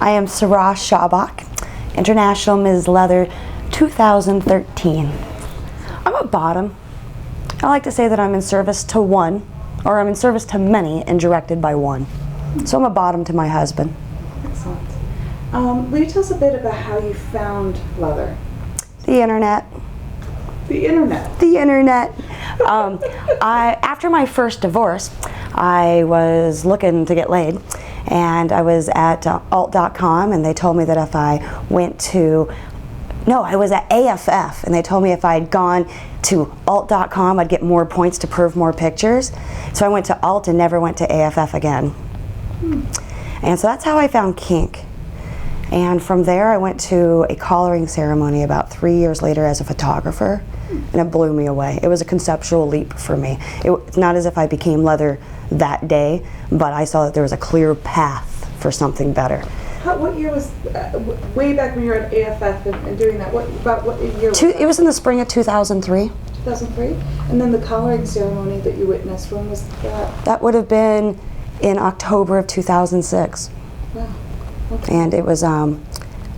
I am Sarha Shaubach, International Ms. Leather 2013. I'm a bottom. I like to say that I'm in service to one, or I'm in service to many and directed by one. So I'm a bottom to my husband. Excellent. Will you tell us a bit about how you found leather? The internet. The internet? The internet. After my first divorce, I was looking to get laid, and I was at alt.com, and they told me that if I went to, no, I was at AFF, and they told me if I had gone to alt.com, I'd get more points to prove more pictures. So I went to alt and never went to AFF again. And so that's how I found kink. And from there I went to a collaring ceremony about 3 years later as a photographer, and it blew me away. It was a conceptual leap for me. It's not as if I became leather that day, but I saw that there was a clear path for something better. What year was, way back when you were at AFF and doing that, what year was that? It was in the spring of 2003. 2003? And then the collaring ceremony that you witnessed, when was that? That would have been in October of 2006. Wow. Okay. And it was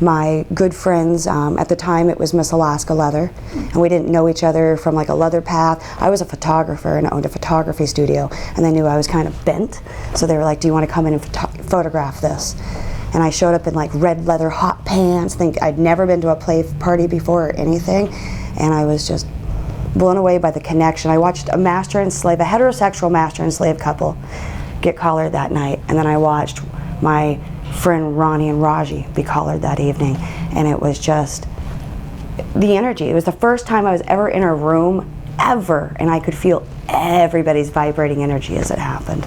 my good friends, at the time it was Miss Alaska Leather, and we didn't know each other from like a leather path. I was a photographer and owned a photography studio, and they knew I was kind of bent, so they were like, do you want to come in and photograph this? And I showed up in like red leather hot pants, think I'd never been to a play party before or anything, and I was just blown away by the connection. I watched a master and slave, a heterosexual master and slave couple get collared that night, and then I watched my friend Ronnie and Raji be collared that evening, and it was just the energy. It was the first time I was ever in a room ever, and I could feel everybody's vibrating energy as it happened.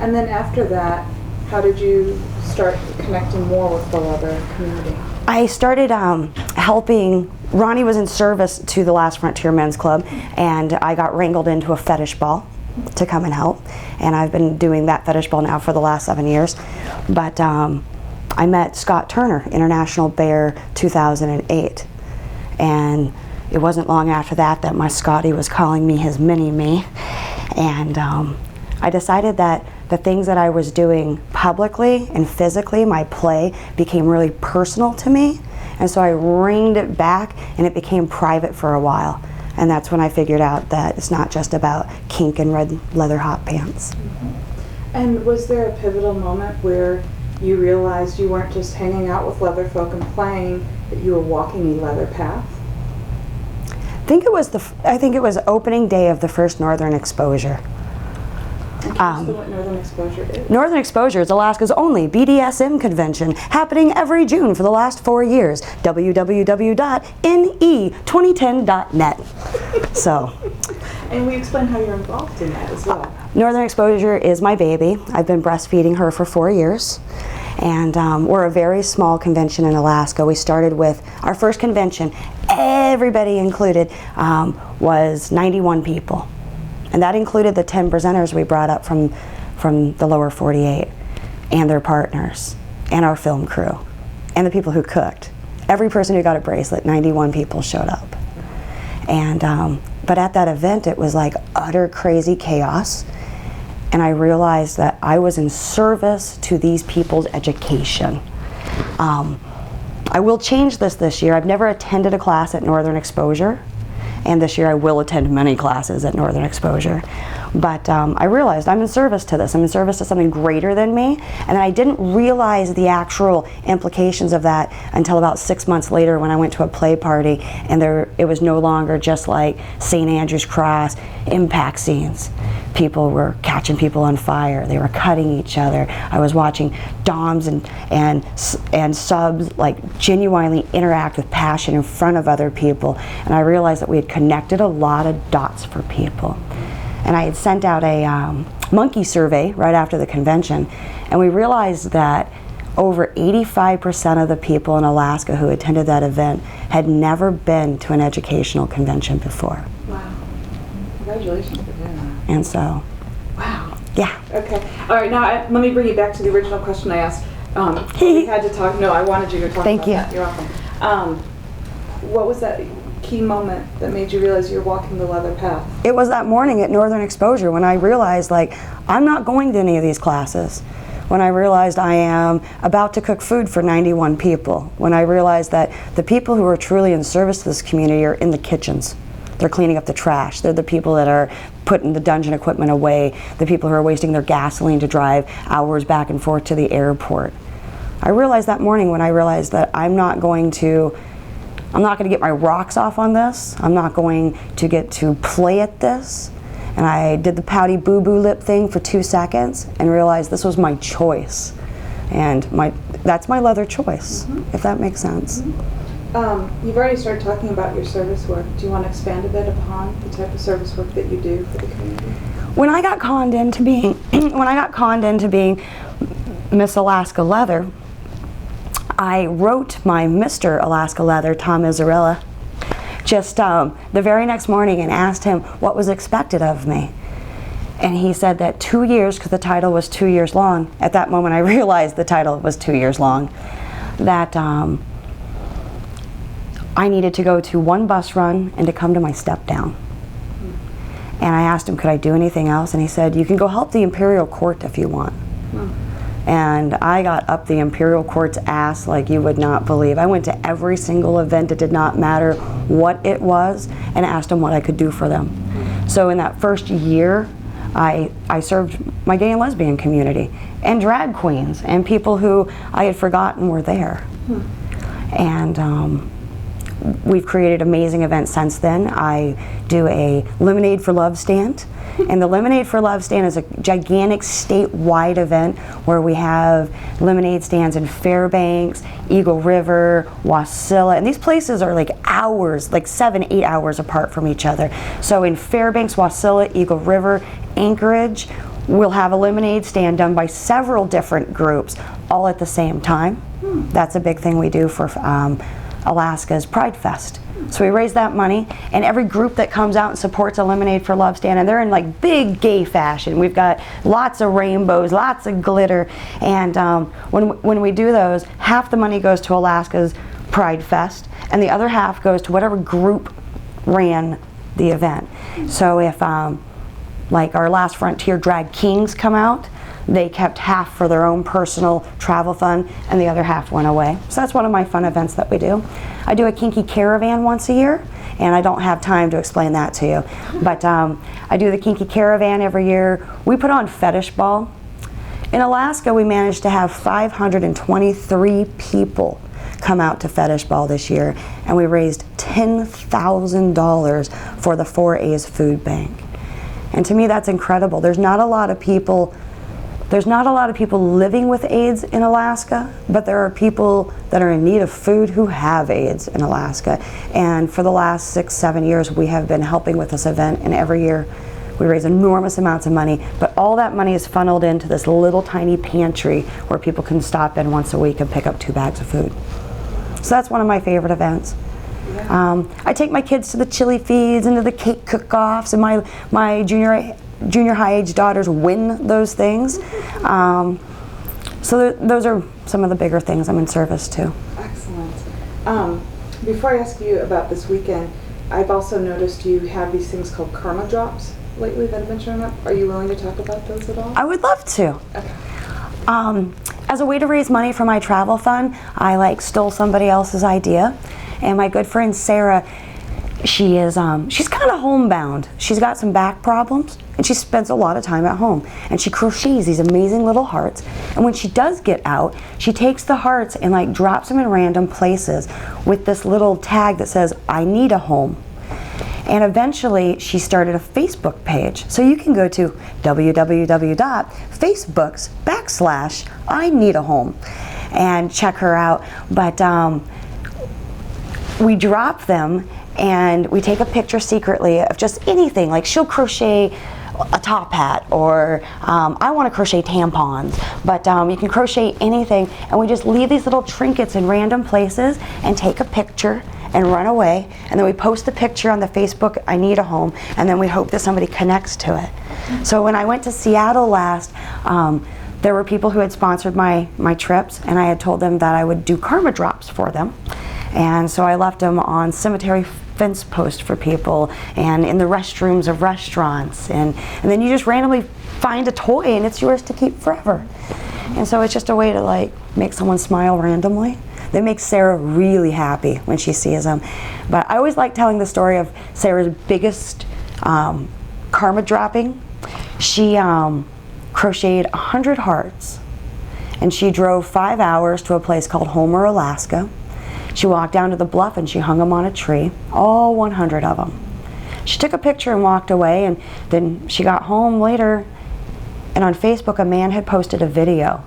And then after that, how did you start connecting more with the leather community? I started helping. Ronnie was in service to the Last Frontier Men's Club, and I got wrangled into a fetish ball to come and help, and I've been doing that fetish ball now for the last 7 years. But I met Scott Turner, International Bear 2008, and it wasn't long after that my Scotty was calling me his mini-me, and I decided that the things that I was doing publicly and physically, my play, became really personal to me, and so I reined it back and it became private for a while. And that's when I figured out that it's not just about kink and red leather hot pants. Mm-hmm. And was there a pivotal moment where you realized you weren't just hanging out with leather folk and playing, that you were walking a leather path? I think it was opening day of the first Northern Exposure. And can you say what Northern Exposure is? Northern Exposure is Alaska's only BDSM convention, happening every June for the last 4 years. www.ne2010.net. So. And we explain how you're involved in that as well. Northern Exposure is my baby. I've been breastfeeding her for 4 years. And we're a very small convention in Alaska. We started with our first convention, everybody included, was 91 people. And that included the 10 presenters we brought up from the lower 48, and their partners, and our film crew, and the people who cooked. Every person who got a bracelet, 91 people showed up. And but at that event, it was like utter crazy chaos, and I realized that I was in service to these people's education. I will change this year. I've never attended a class at Northern Exposure, and this year I will attend many classes at Northern Exposure. But I realized I'm in service to this. I'm in service to something greater than me, and I didn't realize the actual implications of that until about 6 months later when I went to a play party, and it was no longer just like St. Andrew's Cross impact scenes. People were catching people on fire. They were cutting each other. I was watching doms and subs like genuinely interact with passion in front of other people, and I realized that we had connected a lot of dots for people. And I had sent out a monkey survey right after the convention, and we realized that over 85% of the people in Alaska who attended that event had never been to an educational convention before. Wow. Congratulations for doing that. And so. Wow. Yeah. Okay. All right, now let me bring you back to the original question I asked. We had to talk, no, I wanted you to talk Thank about you. that. You're welcome. What was that key moment that made you realize you're walking the leather path? It was that morning at Northern Exposure when I realized, like, I'm not going to any of these classes. when I realized I am about to cook food for 91 people, when I realized that the people who are truly in service to this community are in the kitchens. They're cleaning up the trash. They're the people that are putting the dungeon equipment away, the people who are wasting their gasoline to drive hours back and forth to the airport. I realized that morning when I realized that I'm not going to get my rocks off on this. I'm not going to get to play at this. And I did the pouty boo-boo lip thing for 2 seconds and realized this was my choice. And that's my leather choice, if that makes sense. You've already started talking about your service work. Do you want to expand a bit upon the type of service work that you do for the community? When I got conned into being Miss Alaska Leather, I wrote my Mr. Alaska Leather, Tom Izzarella, just the very next morning and asked him what was expected of me. And he said that 2 years, because the title was 2 years long, at that moment I realized the title was 2 years long, that I needed to go to 1 bus run and to come to my step down. And I asked him, could I do anything else? And he said, you can go help the Imperial Court if you want. And I got up the Imperial Court's ass like you would not believe. I went to every single event, it did not matter what it was, and asked them what I could do for them. So in that first year, I served my gay and lesbian community, and drag queens, and people who I had forgotten were there. And we've created amazing events since then. I do a Lemonade for Love stand. And the Lemonade for Love stand is a gigantic statewide event where we have lemonade stands in Fairbanks, Eagle River, Wasilla, and these places are like hours, like 7-8 hours apart from each other. So in Fairbanks, Wasilla, Eagle River, Anchorage, we'll have a lemonade stand done by several different groups all at the same time. That's a big thing we do for Alaska's Pride Fest. So we raise that money, and every group that comes out and supports a Lemonade for Love stand, and they're in like big gay fashion. We've got lots of rainbows, lots of glitter, and when we do those, half the money goes to Alaska's Pride Fest, and the other half goes to whatever group ran the event. So if like our Last Frontier Drag Kings come out, they kept half for their own personal travel fund, and the other half went away. So that's one of my fun events that we do. I do a kinky caravan once a year, and I don't have time to explain that to you. But I do the kinky caravan every year. We put on Fetish Ball. In Alaska, we managed to have 523 people come out to Fetish Ball this year, and we raised $10,000 for the 4A's food bank. And to me, that's incredible. There's not a lot of people living with AIDS in Alaska, but there are people that are in need of food who have AIDS in Alaska. And for the last 6-7 years, we have been helping with this event, and every year we raise enormous amounts of money, but all that money is funneled into this little tiny pantry where people can stop in once a week and pick up 2 bags of food. So that's one of my favorite events. I take my kids to the chili feeds and to the cake cook-offs, and my junior high age daughters win those things. So those are some of the bigger things I'm in service to. Excellent. Before I ask you about this weekend, I've also noticed you have these things called karma drops lately that have been showing up. Are you willing to talk about those at all? I would love to. Okay. As a way to raise money for my travel fund, I stole somebody else's idea, and my good friend Sarah, she's kind of homebound. She's got some back problems, and she spends a lot of time at home, and she crochets these amazing little hearts, and when she does get out, she takes the hearts and drops them in random places with this little tag that says, I need a home. And eventually she started a Facebook page. So you can go to www.facebooks.com/I need a home and check her out. But we drop them and we take a picture secretly of just anything. Like she'll crochet a top hat, or I want to crochet tampons, but you can crochet anything, and we just leave these little trinkets in random places and take a picture and run away, and then we post the picture on the Facebook I need a home, and then we hope that somebody connects to it. So when I went to Seattle last, there were people who had sponsored my trips, and I had told them that I would do karma drops for them. And so I left them on cemetery fence posts for people, and in the restrooms of restaurants, and then you just randomly find a toy and it's yours to keep forever. And so it's just a way to like make someone smile randomly. That makes Sarah really happy when she sees them. But I always like telling the story of Sarah's biggest karma dropping. She crocheted 100 hearts, and she drove 5 hours to a place called Homer, Alaska. She walked down to the bluff and she hung them on a tree, all 100 of them. She took a picture and walked away, and then she got home later, and on Facebook a man had posted a video.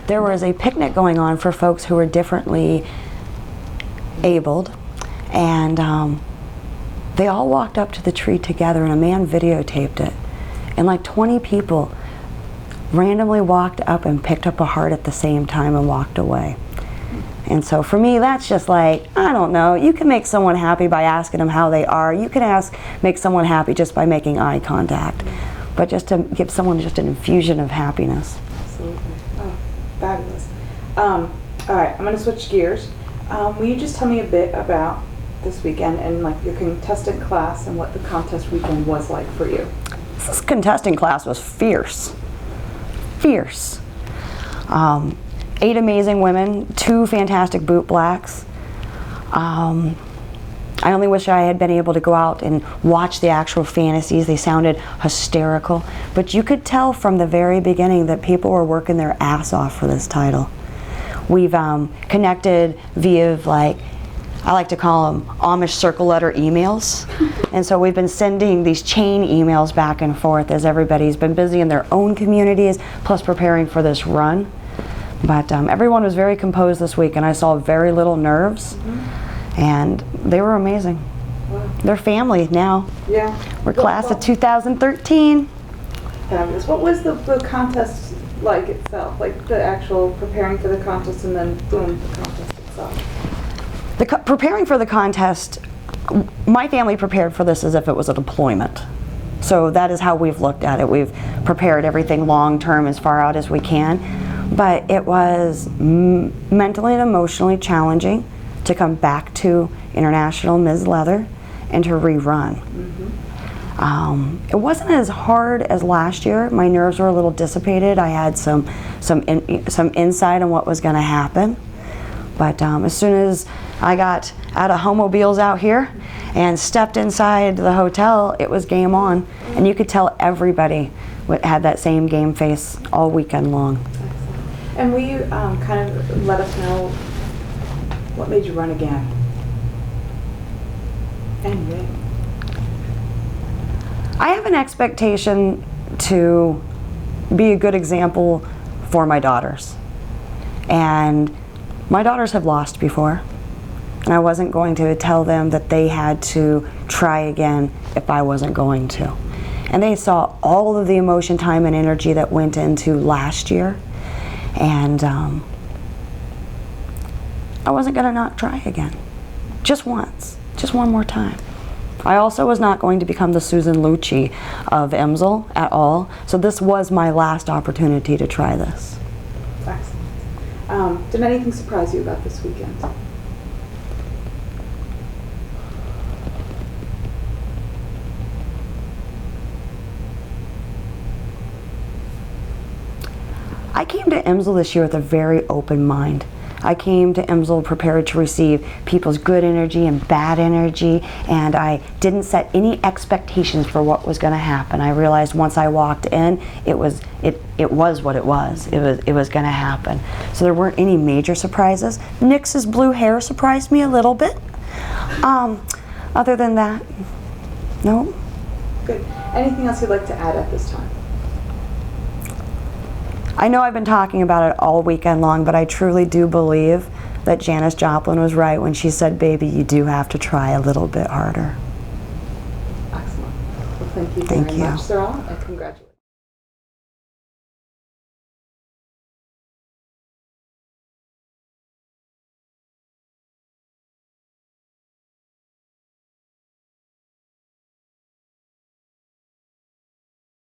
There was a picnic going on for folks who were differently abled, and they all walked up to the tree together, and a man videotaped it. And like 20 people randomly walked up and picked up a heart at the same time and walked away. And so for me, that's just like, I don't know, you can make someone happy by asking them how they are. You can make someone happy just by making eye contact. But just to give someone just an infusion of happiness. Absolutely. Oh, fabulous. All right, I'm going to switch gears. Will you just tell me a bit about this weekend and like your contestant class and what the contest weekend was like for you? This contesting class was fierce. Fierce. 8 amazing women, 2 fantastic boot blacks. I only wish I had been able to go out and watch the actual fantasies. They sounded hysterical. But you could tell from the very beginning that people were working their ass off for this title. We've connected via, like, I like to call them Amish circle letter emails. And so we've been sending these chain emails back and forth as everybody's been busy in their own communities, plus preparing for this run. But everyone was very composed this week, and I saw very little nerves, and they were amazing. Wow. They're family now. Yeah. We're class of 2013. Fabulous. What was the contest like itself? Like the actual preparing for the contest and then boom, the contest itself? Preparing for the contest, my family prepared for this as if it was a deployment. So that is how we've looked at it. We've prepared everything long term as far out as we can. But it was mentally and emotionally challenging to come back to International Ms. Leather and to rerun. It wasn't as hard as last year. My nerves were a little dissipated. I had some insight on what was going to happen. But as soon as I got out of Homobiles out here and stepped inside the hotel, it was game on. And you could tell everybody had that same game face all weekend long. And will you kind of let us know what made you run again? And win. I have an expectation to be a good example for my daughters. And my daughters have lost before. And I wasn't going to tell them that they had to try again if I wasn't going to. And they saw all of the emotion, time, and energy that went into last year. And I wasn't going to not try again. Just once. Just one more time. I also was not going to become the Susan Lucci of IMsL at all. So this was my last opportunity to try this. Excellent. Did anything surprise you about this weekend? I came to IMsL this year with a very open mind. I came to IMsL prepared to receive people's good energy and bad energy, and I didn't set any expectations for what was going to happen. I realized once I walked in, it was what it was. It was going to happen. So there weren't any major surprises. Nix's blue hair surprised me a little bit. Other than that, no. Good. Anything else you'd like to add at this time? I know I've been talking about it all weekend long, but I truly do believe that Janis Joplin was right when she said, baby, you do have to try a little bit harder. Excellent. Well, thank you very much, Sarha, and congratulations.